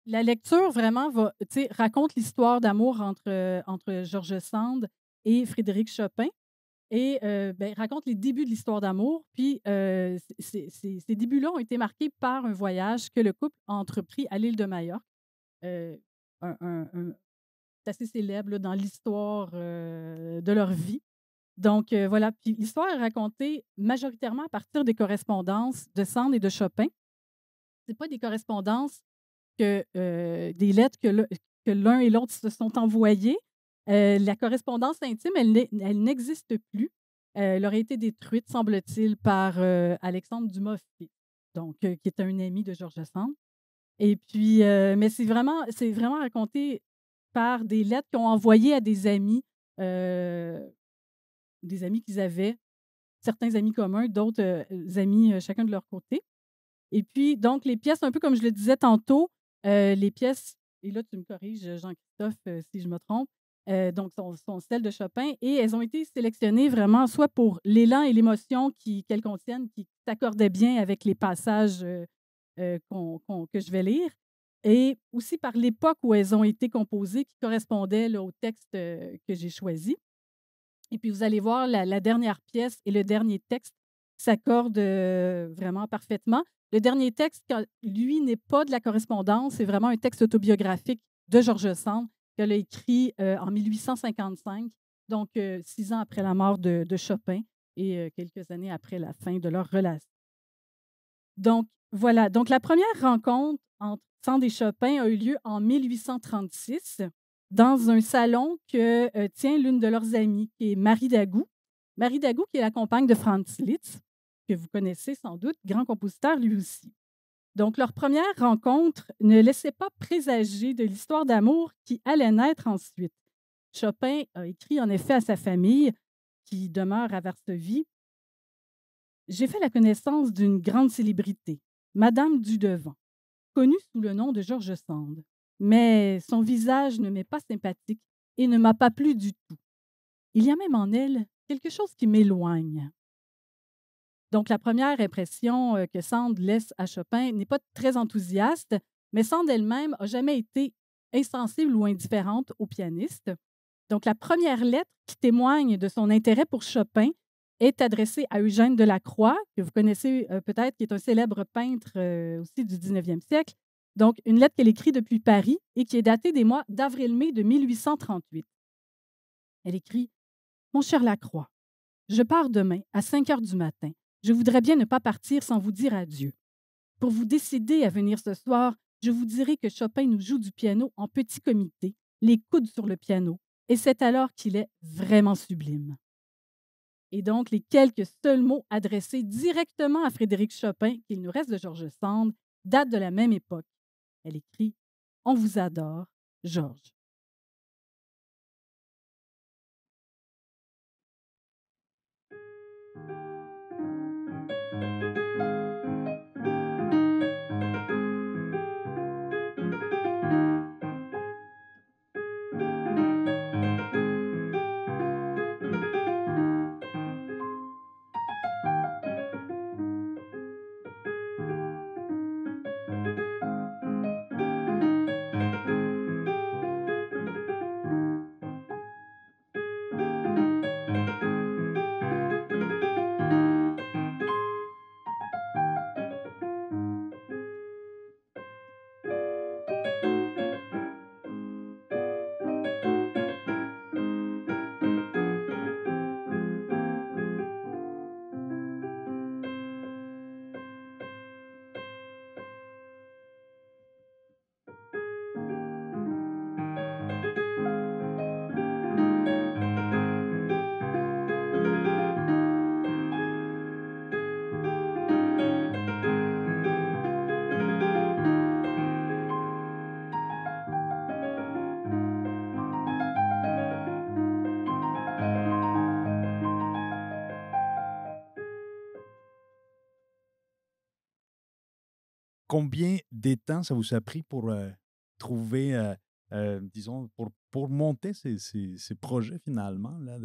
La lecture vraiment va, tu sais, raconte l'histoire d'amour entre George Sand et Frédéric Chopin et ben, raconte les débuts de l'histoire d'amour. Puis, ces débuts-là ont été marqués par un voyage que le couple a entrepris à l'île de Majorque, heu, un c'est assez célèbre là, dans l'histoire, de leur vie. Donc, voilà. Puis l'histoire est racontée majoritairement à partir des correspondances de Sand et de Chopin. C'est pas des correspondances des lettres que l'un et l'autre se sont envoyées. La correspondance intime, elle n'existe plus. Elle aurait été détruite, semble-t-il, par, Alexandre Dumas fils, donc qui est un ami de George Sand et puis, mais c'est vraiment raconté par des lettres qu'ils ont envoyées à des amis qu'ils avaient, certains amis communs, d'autres, amis, chacun de leur côté. Et puis, donc, les pièces, un peu comme je le disais tantôt, les pièces, et là, tu me corriges, Jean-Christophe, si je me trompe, donc, sont celles de Chopin et elles ont été sélectionnées vraiment soit pour l'élan et l'émotion qu'elles contiennent, qui s'accordaient bien avec les passages que je vais lire, et aussi par l'époque où elles ont été composées, qui correspondait là, au texte que j'ai choisi. Et puis, vous allez voir, la dernière pièce et le dernier texte s'accordent, vraiment parfaitement. Le dernier texte, lui, n'est pas de la correspondance, c'est vraiment un texte autobiographique de George Sand qu'elle a écrit, en 1855, donc 6 ans après la mort de Chopin et quelques années après la fin de leur relation. Donc voilà, donc la première rencontre entre Sand et Chopin a eu lieu en 1836 dans un salon que, tient l'une de leurs amies, qui est Marie Dagou. Marie Dagou, qui est la compagne de Franz Liszt, que vous connaissez sans doute, grand compositeur lui aussi. Donc leur première rencontre ne laissait pas présager de l'histoire d'amour qui allait naître ensuite. Chopin a écrit en effet à sa famille, qui demeure à Varsovie: «J'ai fait la connaissance d'une grande célébrité, Madame Dudevant, connue sous le nom de George Sand. Mais son visage ne m'est pas sympathique et ne m'a pas plu du tout. Il y a même en elle quelque chose qui m'éloigne.» Donc, la première impression que Sand laisse à Chopin n'est pas très enthousiaste, mais Sand elle-même n'a jamais été insensible ou indifférente au pianiste. Donc, la première lettre qui témoigne de son intérêt pour Chopin est adressée à Eugène Delacroix, que vous connaissez peut-être, qui est un célèbre peintre aussi du 19e siècle. Donc, une lettre qu'elle écrit depuis Paris et qui est datée des mois d'avril-mai de 1838. Elle écrit: «Mon cher Lacroix, je pars demain à 5 heures du matin. Je voudrais bien ne pas partir sans vous dire adieu. Pour vous décider à venir ce soir, je vous dirai que Chopin nous joue du piano en petit comité, les coudes sur le piano, et c'est alors qu'il est vraiment sublime.» Et donc, les quelques seuls mots adressés directement à Frédéric Chopin, qu'il nous reste de George Sand, datent de la même époque. Elle écrit: «On vous adore, Georges.» Combien de temps ça vous a pris pour trouver, disons, pour monter ces projets finalement, là,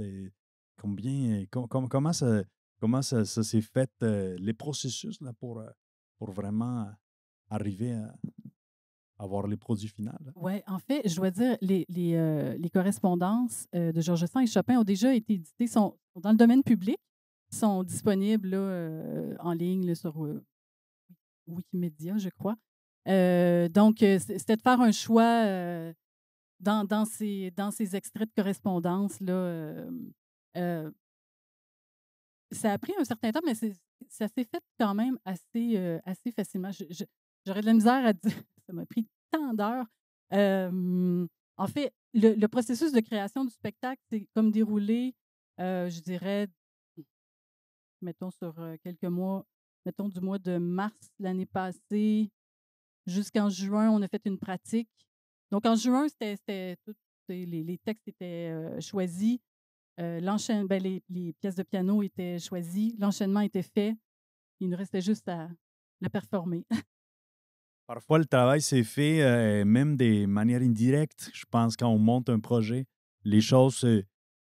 comment ça s'est fait, les processus là, pour vraiment arriver avoir les produits finaux. Ouais, en fait, je dois dire, les correspondances de Georges Sand et Chopin ont déjà été éditées, sont dans le domaine public, sont disponibles là, en ligne là, sur Wikimedia, je crois. Donc, c'était de faire un choix dans ces extraits de correspondance là. Euh, Ça a pris un certain temps, mais ça s'est fait quand même assez facilement. J'aurais de la misère à dire ça m'a pris tant d'heures. En fait, le processus de création du spectacle s'est comme déroulé, je dirais, mettons sur, quelques mois, mettons du mois de mars l'année passée jusqu'en juin, on a fait une pratique. Donc en juin, c'était tout les textes étaient, choisis. Ben, les pièces de piano étaient choisies, l'enchaînement était fait. Il nous restait juste à le performer. Parfois, le travail s'est fait même de manière indirecte. Je pense quand on monte un projet, les choses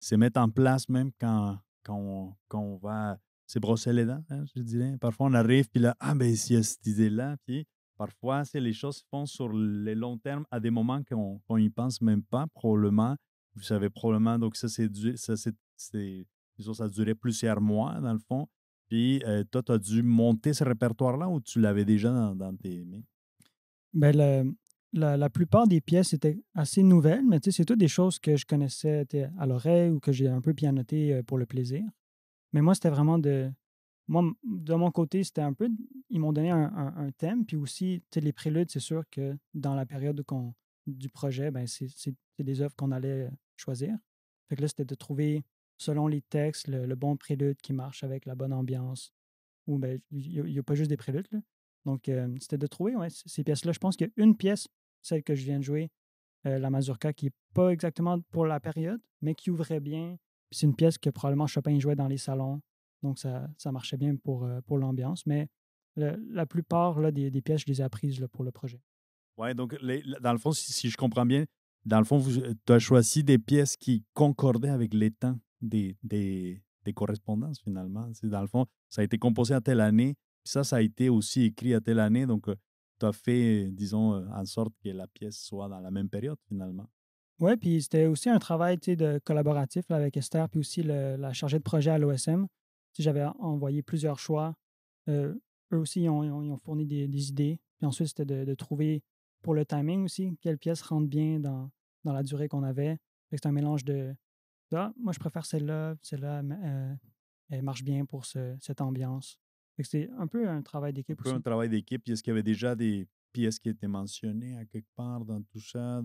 se mettent en place même quand on va se brosser les dents, hein, je dirais. Parfois, on arrive, puis là, ah ben, il y a cette idée-là. Puis parfois, les choses se font sur le long terme à des moments qu'on n'y pense même pas, probablement. Vous savez, probablement, donc disons, ça a duré plusieurs mois, dans le fond. Puis toi, tu as dû monter ce répertoire-là ou tu l'avais déjà dans tes mains? Ben, la plupart des pièces étaient assez nouvelles, mais tu sais, c'est toutes des choses que je connaissais tu sais, à l'oreille ou que j'ai un peu pianoté pour le plaisir. Mais moi, c'était vraiment de. Moi, de mon côté, c'était un peu. Ils m'ont donné un thème, puis aussi, tu sais, les préludes, c'est sûr que dans la période du projet, ben, c'est des œuvres qu'on allait choisir. Fait que là, c'était de trouver, selon les textes, le bon prélude qui marche avec la bonne ambiance. Ou ben, il n'y a pas juste des préludes, là. Donc, c'était de trouver, ouais, ces pièces-là. Je pense qu'il y a une pièce, celle que je viens de jouer, la mazurka, qui n'est pas exactement pour la période, mais qui ouvrait bien. Puis c'est une pièce que probablement Chopin jouait dans les salons. Donc, ça marchait bien pour l'ambiance. Mais la plupart là, des pièces, je les ai apprises là, pour le projet. Ouais, donc dans le fond, si je comprends bien, dans le fond, tu as choisi des pièces qui concordaient avec les temps des correspondances, finalement. C'est, dans le fond, ça a été composé à telle année, puis ça a été aussi écrit à telle année. Donc, tu as fait, disons, en sorte que la pièce soit dans la même période, finalement. Oui, puis c'était aussi un travail tu sais, de collaboratif là, avec Esther, puis aussi la chargée de projet à l'OSM. Tu sais, j'avais envoyé plusieurs choix. Euh, Eux aussi, ils ont fourni des idées. Puis ensuite, c'était de trouver pour le timing aussi, quelle pièce rentre bien dans la durée qu'on avait. Fait que c'est un mélange ah, moi, je préfère celle-là, mais, elle marche bien pour cette ambiance. Fait que c'est un peu un travail Un d'équipe peu un aussi. travail d'équipe. Est-ce qu'il y avait déjà des pièces qui étaient mentionnées à quelque part dans tout ça,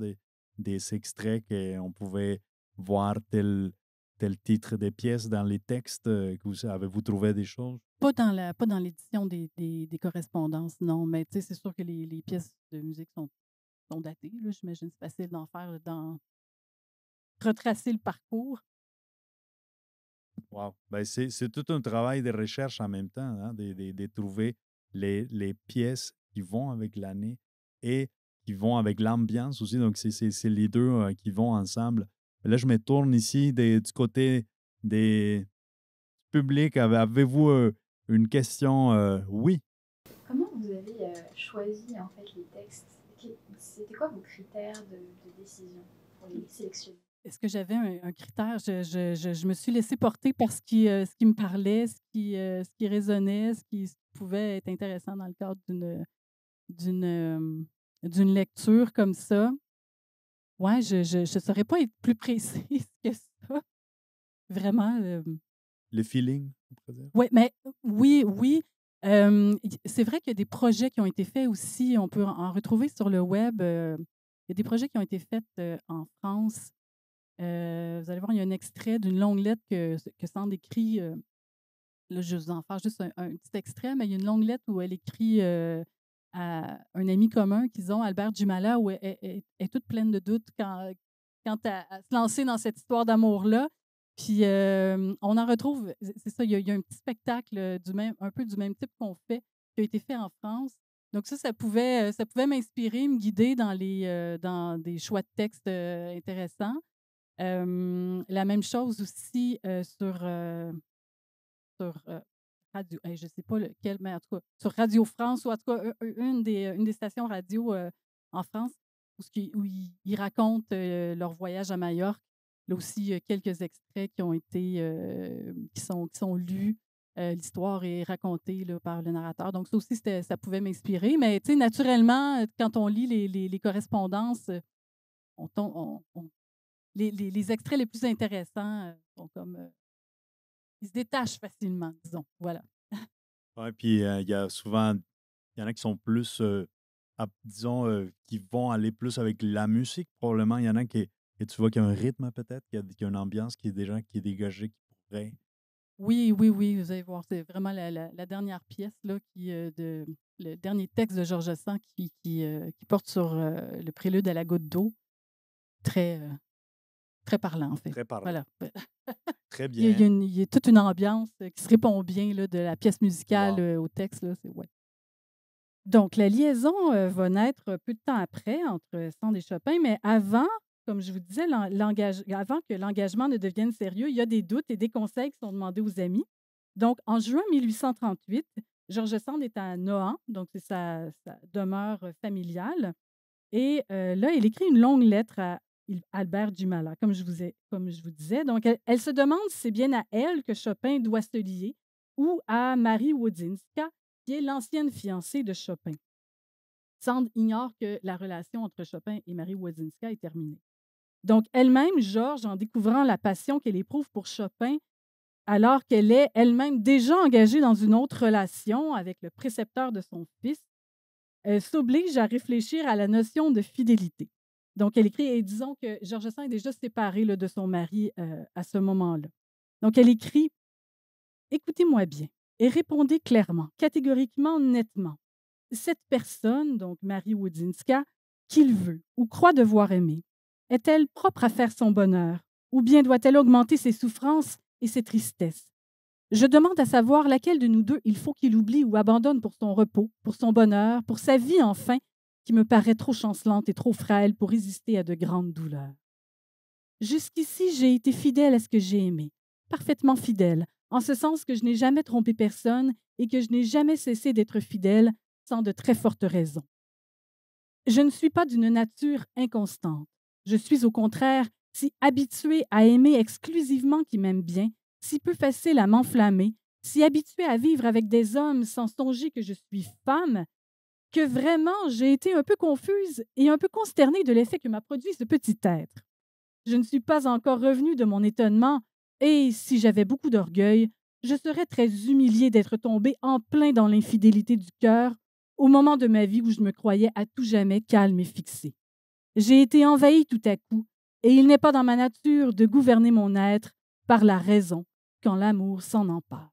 des extraits qu'on pouvait voir tel titre des pièces dans les textes? Que avez-vous trouvé des choses? Pas dans l'édition des correspondances, non, mais tu sais, c'est sûr que les pièces de musique sont datées, là. J'imagine que c'est facile d'en faire, retracer le parcours. Wow. Ben, c'est tout un travail de recherche en même temps, hein, de trouver les pièces qui vont avec l'année et qui vont avec l'ambiance aussi. Donc, c'est les deux qui vont ensemble. Là, je me tourne ici du côté des publics. Avez-vous une question? Oui. Comment vous avez choisi en fait les textes? C'était quoi vos critères de décision pour les sélectionner? Est-ce que j'avais un critère? Je me suis laissée porter par ce qui me parlait, ce qui résonnait, ce qui pouvait être intéressant dans le cadre d'une, d'une lecture comme ça. Ouais, je saurais pas être plus précise que ça. Vraiment, Le feeling, on pourrait dire. ouais, mais oui. C'est vrai qu'il y a des projets qui ont été faits aussi, on peut en retrouver sur le web. Il y a des projets qui ont été faits, en France. Vous allez voir, il y a un extrait d'une longue lettre que Sand écrit, là, je vais vous en faire juste un petit extrait, mais il y a une longue lettre où elle écrit, à un ami commun qu'ils ont, Albert Jumala, où elle est toute pleine de doutes quant à se lancer dans cette histoire d'amour-là. Puis, on en retrouve, c'est ça, il y a un petit spectacle, un peu du même type qu'on fait, qui a été fait en France. Donc ça pouvait m'inspirer, me guider dans des choix de textes, intéressants. La même chose aussi, sur radio, je ne sais pas lequel, mais en tout cas, sur Radio France ou en tout cas, une des stations radio, en France, où ils racontent leur voyage à Majorque. Là aussi, il y a quelques extraits qui ont été qui sont lus. L'histoire est racontée là, par le narrateur. Donc, ça aussi, ça pouvait m'inspirer. Mais naturellement, quand on lit les correspondances, les extraits les plus intéressants sont comme ils se détachent facilement, disons. Voilà. Ouais, puis il y a souvent, il y en a qui sont plus, disons, qui vont aller plus avec la musique, probablement. Il y en a que tu vois qu'il y a un rythme, peut-être, qu'il y a une ambiance qui est déjà qui est dégagée, qui pourrait. Oui, oui, oui, vous allez voir, c'est vraiment la dernière pièce, là, le dernier texte de Georges Sand qui porte sur le prélude à la goutte d'eau. Très, très parlant, en fait. Très parlant. Voilà. Très Il y a, bien. il y a toute une ambiance qui se répond bien là, de la pièce musicale Wow. au texte. Là, ouais. Donc, la liaison va naître peu de temps après entre Sand et Chopin, mais avant, comme je vous disais, avant que l'engagement ne devienne sérieux, il y a des doutes et des conseils qui sont demandés aux amis. Donc, en juin 1838, Georges Sand est à Nohant, donc c'est sa demeure familiale. Et là, il écrit une longue lettre à Albert Dumas, comme je vous disais. Donc, elle se demande si c'est bien à elle que Chopin doit se lier ou à Marie Wodzinska, qui est l'ancienne fiancée de Chopin. Sand ignore que la relation entre Chopin et Marie Wodzinska est terminée. Donc, elle-même, Georges, en découvrant la passion qu'elle éprouve pour Chopin, alors qu'elle est elle-même déjà engagée dans une autre relation avec le précepteur de son fils, s'oblige à réfléchir à la notion de fidélité. Donc, elle écrit, et disons que Georges Sand est déjà séparé là, de son mari à ce moment-là. Donc, elle écrit « Écoutez-moi bien et répondez clairement, catégoriquement, nettement. Cette personne, donc Marie Wodzinska, qu'il veut ou croit devoir aimer, est-elle propre à faire son bonheur ou bien doit-elle augmenter ses souffrances et ses tristesses? Je demande à savoir laquelle de nous deux il faut qu'il oublie ou abandonne pour son repos, pour son bonheur, pour sa vie enfin, qui me paraît trop chancelante et trop frêle pour résister à de grandes douleurs. Jusqu'ici, j'ai été fidèle à ce que j'ai aimé, parfaitement fidèle, en ce sens que je n'ai jamais trompé personne et que je n'ai jamais cessé d'être fidèle sans de très fortes raisons. Je ne suis pas d'une nature inconstante. Je suis au contraire si habituée à aimer exclusivement qui m'aiment bien, si peu facile à m'enflammer, si habituée à vivre avec des hommes sans songer que je suis femme, que vraiment j'ai été un peu confuse et un peu consternée de l'effet que m'a produit ce petit être. Je ne suis pas encore revenue de mon étonnement et, si j'avais beaucoup d'orgueil, je serais très humiliée d'être tombée en plein dans l'infidélité du cœur au moment de ma vie où je me croyais à tout jamais calme et fixée. J'ai été envahie tout à coup, et il n'est pas dans ma nature de gouverner mon être par la raison quand l'amour s'en empare. »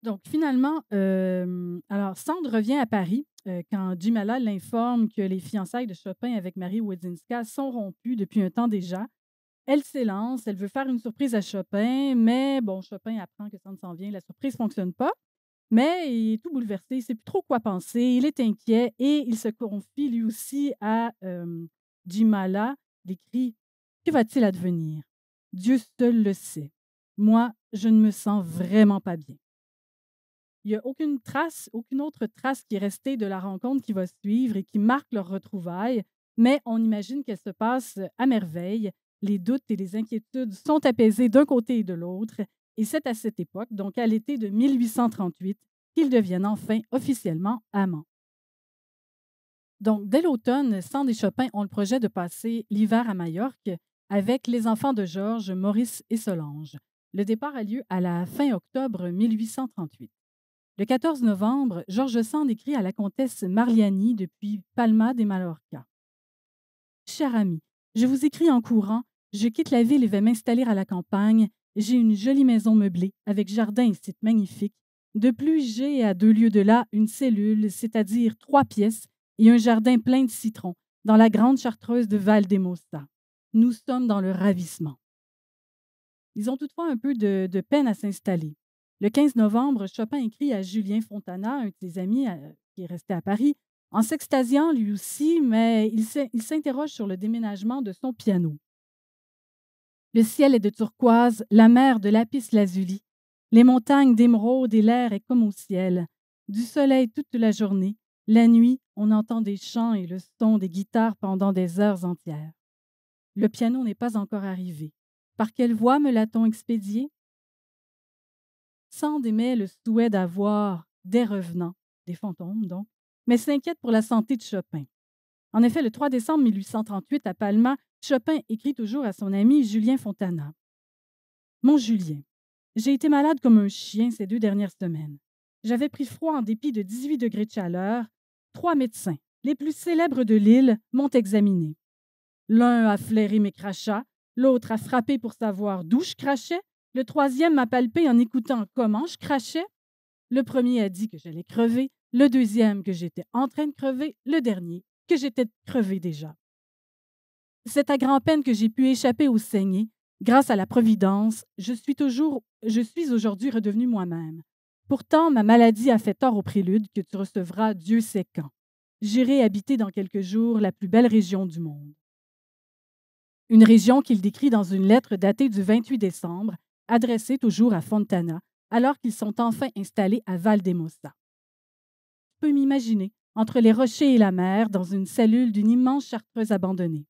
Donc, finalement, alors Sand revient à Paris quand Jimala l'informe que les fiançailles de Chopin avec Marie Wodzinska sont rompues depuis un temps déjà. Elle s'élance, elle veut faire une surprise à Chopin, mais bon, Chopin apprend que Sand s'en vient, la surprise ne fonctionne pas. Mais il est tout bouleversé, il ne sait plus trop quoi penser, il est inquiet et il se confie lui aussi à Jimala. Il écrit: Que va-t-il advenir? Dieu seul le sait. Moi, je ne me sens vraiment pas bien. Il n'y a aucune autre trace qui est restée de la rencontre qui va suivre et qui marque leur retrouvaille, mais on imagine qu'elle se passe à merveille. Les doutes et les inquiétudes sont apaisés d'un côté et de l'autre, et c'est à cette époque, donc à l'été de 1838, qu'ils deviennent enfin officiellement amants. Donc, dès l'automne, Sand et Chopin ont le projet de passer l'hiver à Majorque avec les enfants de Georges, Maurice et Solange. Le départ a lieu à la fin octobre 1838. Le 14 novembre, Georges Sand écrit à la comtesse Marliani depuis Palma de Mallorca. « Cher ami, je vous écris en courant. Je quitte la ville et vais m'installer à la campagne. J'ai une jolie maison meublée, avec jardin et site magnifique. De plus, j'ai à 2 lieues de là une cellule, c'est-à-dire 3 pièces, et un jardin plein de citrons, dans la grande chartreuse de Valdemosa. Nous sommes dans le ravissement. » Ils ont toutefois un peu de peine à s'installer. Le 15 novembre, Chopin écrit à Julien Fontana, un de ses amis qui est resté à Paris, en s'extasiant lui aussi, mais il s'interroge sur le déménagement de son piano. Le ciel est de turquoise, la mer de lapis lazuli, les montagnes d'émeraude et l'air est comme au ciel. Du soleil toute la journée, la nuit, on entend des chants et le son des guitares pendant des heures entières. Le piano n'est pas encore arrivé. Par quelle voie me l'a-t-on expédié? Sand émet le souhait d'avoir des revenants, des fantômes donc, mais s'inquiète pour la santé de Chopin. En effet, le 3 décembre 1838, à Palma, Chopin écrit toujours à son ami Julien Fontana. « Mon Julien, j'ai été malade comme un chien ces 2 dernières semaines. J'avais pris froid en dépit de 18 degrés de chaleur. 3 médecins, les plus célèbres de l'île, m'ont examiné. L'un a flairé mes crachats, l'autre a frappé pour savoir d'où je crachais, le 3e m'a palpé en écoutant comment je crachais. Le premier a dit que j'allais crever, le 2e que j'étais en train de crever, le dernier que j'étais crevé déjà. C'est à grand-peine que j'ai pu échapper aux saignées. Grâce à la Providence, je suis aujourd'hui redevenu moi-même. Pourtant, ma maladie a fait tort au prélude que tu recevras Dieu sait quand. J'irai habiter dans quelques jours la plus belle région du monde. » Une région qu'il décrit dans une lettre datée du 28 décembre, adressée toujours à Fontana, alors qu'ils sont enfin installés à Valdemosa. Je peux m'imaginer, entre les rochers et la mer, dans une cellule d'une immense chartreuse abandonnée.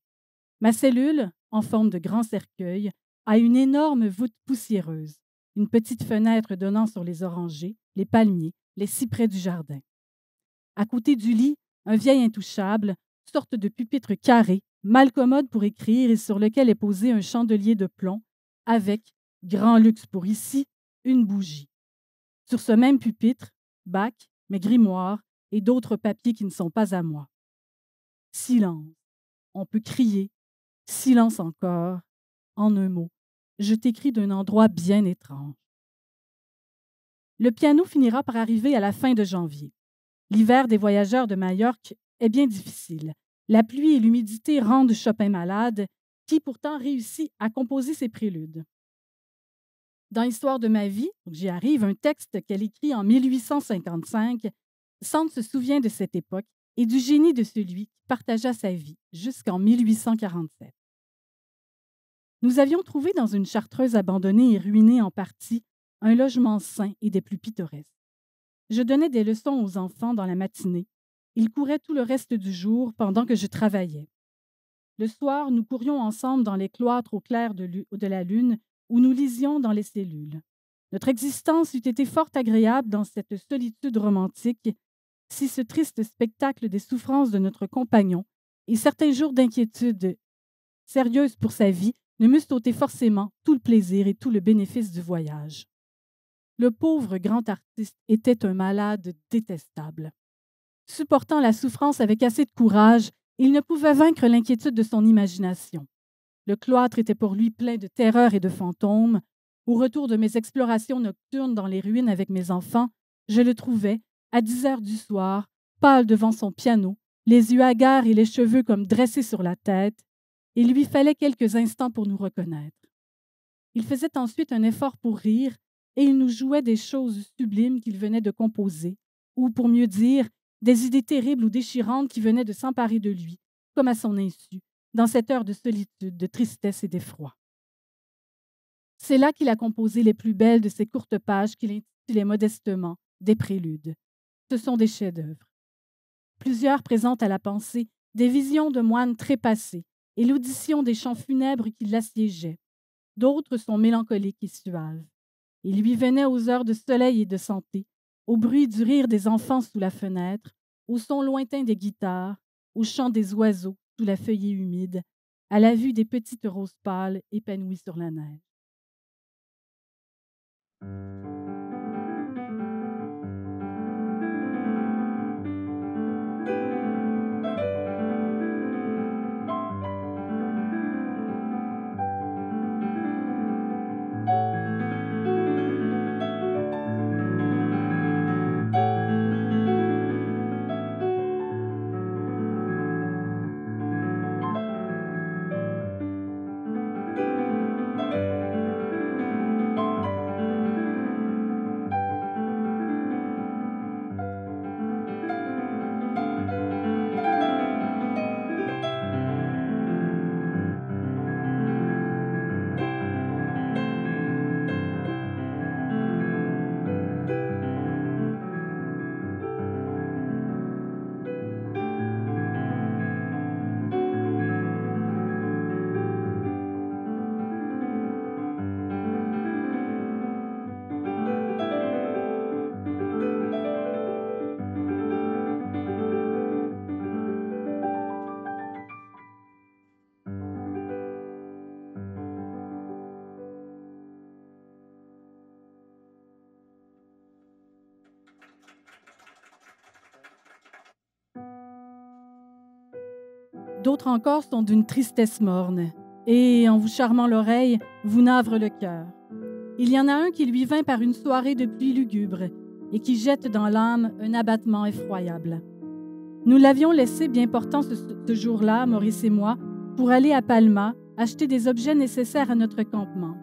Ma cellule, en forme de grand cercueil, a une énorme voûte poussiéreuse, une petite fenêtre donnant sur les orangers, les palmiers, les cyprès du jardin. À côté du lit, un vieil intouchable, sorte de pupitre carré, mal commode pour écrire et sur lequel est posé un chandelier de plomb, avec, grand luxe pour ici, une bougie. Sur ce même pupitre, bac, mes grimoires et d'autres papiers qui ne sont pas à moi. Silence. On peut crier. Silence encore. En un mot, je t'écris d'un endroit bien étrange. Le piano finira par arriver à la fin de janvier. L'hiver des voyageurs de Majorque est bien difficile. La pluie et l'humidité rendent Chopin malade, qui pourtant réussit à composer ses préludes. Dans Histoire de ma vie, j'y arrive, un texte qu'elle écrit en 1855, Sand se souvient de cette époque et du génie de celui qui partagea sa vie jusqu'en 1847. Nous avions trouvé dans une chartreuse abandonnée et ruinée en partie un logement sain et des plus pittoresques. Je donnais des leçons aux enfants dans la matinée. Ils couraient tout le reste du jour pendant que je travaillais. Le soir, nous courions ensemble dans les cloîtres au clair de la lune où nous lisions dans les cellules. Notre existence eût été fort agréable dans cette solitude romantique si ce triste spectacle des souffrances de notre compagnon et certains jours d'inquiétude sérieuse pour sa vie ne m'eussent ôté forcément tout le plaisir et tout le bénéfice du voyage. Le pauvre grand artiste était un malade détestable. Supportant la souffrance avec assez de courage, il ne pouvait vaincre l'inquiétude de son imagination. Le cloître était pour lui plein de terreurs et de fantômes. Au retour de mes explorations nocturnes dans les ruines avec mes enfants, je le trouvais, à 10 heures du soir, pâle devant son piano, les yeux hagards et les cheveux comme dressés sur la tête. Il lui fallait quelques instants pour nous reconnaître. Il faisait ensuite un effort pour rire et il nous jouait des choses sublimes qu'il venait de composer, ou pour mieux dire, des idées terribles ou déchirantes qui venaient de s'emparer de lui, comme à son insu, dans cette heure de solitude, de tristesse et d'effroi. C'est là qu'il a composé les plus belles de ces courtes pages qu'il intitulait modestement des préludes. Ce sont des chefs-d'œuvre. Plusieurs présentent à la pensée des visions de moines trépassés et l'audition des chants funèbres qui l'assiégeaient. D'autres sont mélancoliques et suaves. Il lui venait aux heures de soleil et de santé, au bruit du rire des enfants sous la fenêtre, au son lointain des guitares, au chant des oiseaux sous la feuillée humide, à la vue des petites roses pâles épanouies sur la neige. D'autres encore sont d'une tristesse morne, et, en vous charmant l'oreille, vous navrent le cœur. Il y en a un qui lui vint par une soirée de pluie lugubre, et qui jette dans l'âme un abattement effroyable. Nous l'avions laissé bien portant ce jour-là, Maurice et moi, pour aller à Palma, acheter des objets nécessaires à notre campement.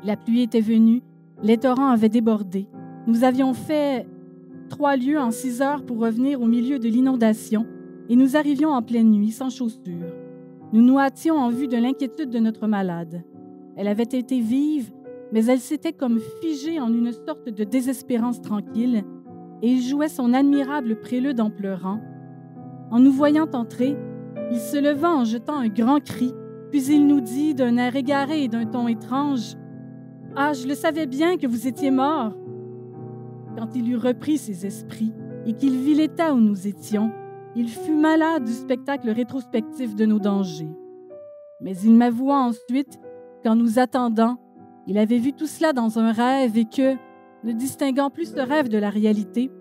La pluie était venue, les torrents avaient débordé. Nous avions fait 3 lieues en 6 heures pour revenir au milieu de l'inondation, et nous arrivions en pleine nuit, sans chaussures. Nous nous hâtions en vue de l'inquiétude de notre malade. Elle avait été vive, mais elle s'était comme figée en une sorte de désespérance tranquille, et il jouait son admirable prélude en pleurant. En nous voyant entrer, il se leva en jetant un grand cri, puis il nous dit, d'un air égaré et d'un ton étrange, « Ah, je le savais bien que vous étiez mort! » Quand il eut repris ses esprits et qu'il vit l'état où nous étions, il fut malade du spectacle rétrospectif de nos dangers. Mais il m'avoua ensuite qu'en nous attendant, il avait vu tout cela dans un rêve et que, ne distinguant plus ce rêve de la réalité,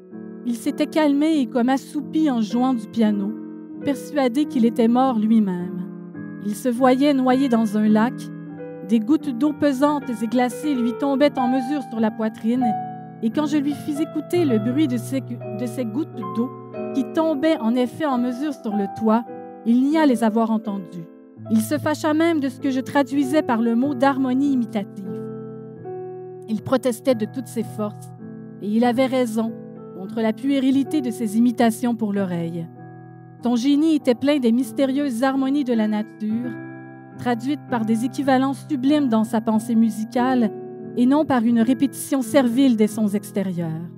il s'était calmé et comme assoupi en jouant du piano, persuadé qu'il était mort lui-même. Il se voyait noyé dans un lac, des gouttes d'eau pesantes et glacées lui tombaient en mesure sur la poitrine, et quand je lui fis écouter le bruit de ces gouttes d'eau, qui tombaient en effet en mesure sur le toit, il nia les avoir entendues. Il se fâcha même de ce que je traduisais par le mot d'harmonie imitative. Il protestait de toutes ses forces, et il avait raison contre la puérilité de ses imitations pour l'oreille. Son génie était plein des mystérieuses harmonies de la nature, traduites par des équivalences sublimes dans sa pensée musicale et non par une répétition servile des sons extérieurs.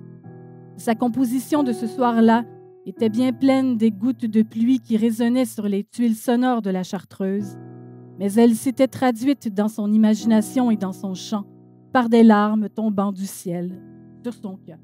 Sa composition de ce soir-là était bien pleine des gouttes de pluie qui résonnaient sur les tuiles sonores de la Chartreuse, mais elle s'était traduite dans son imagination et dans son chant par des larmes tombant du ciel sur son cœur.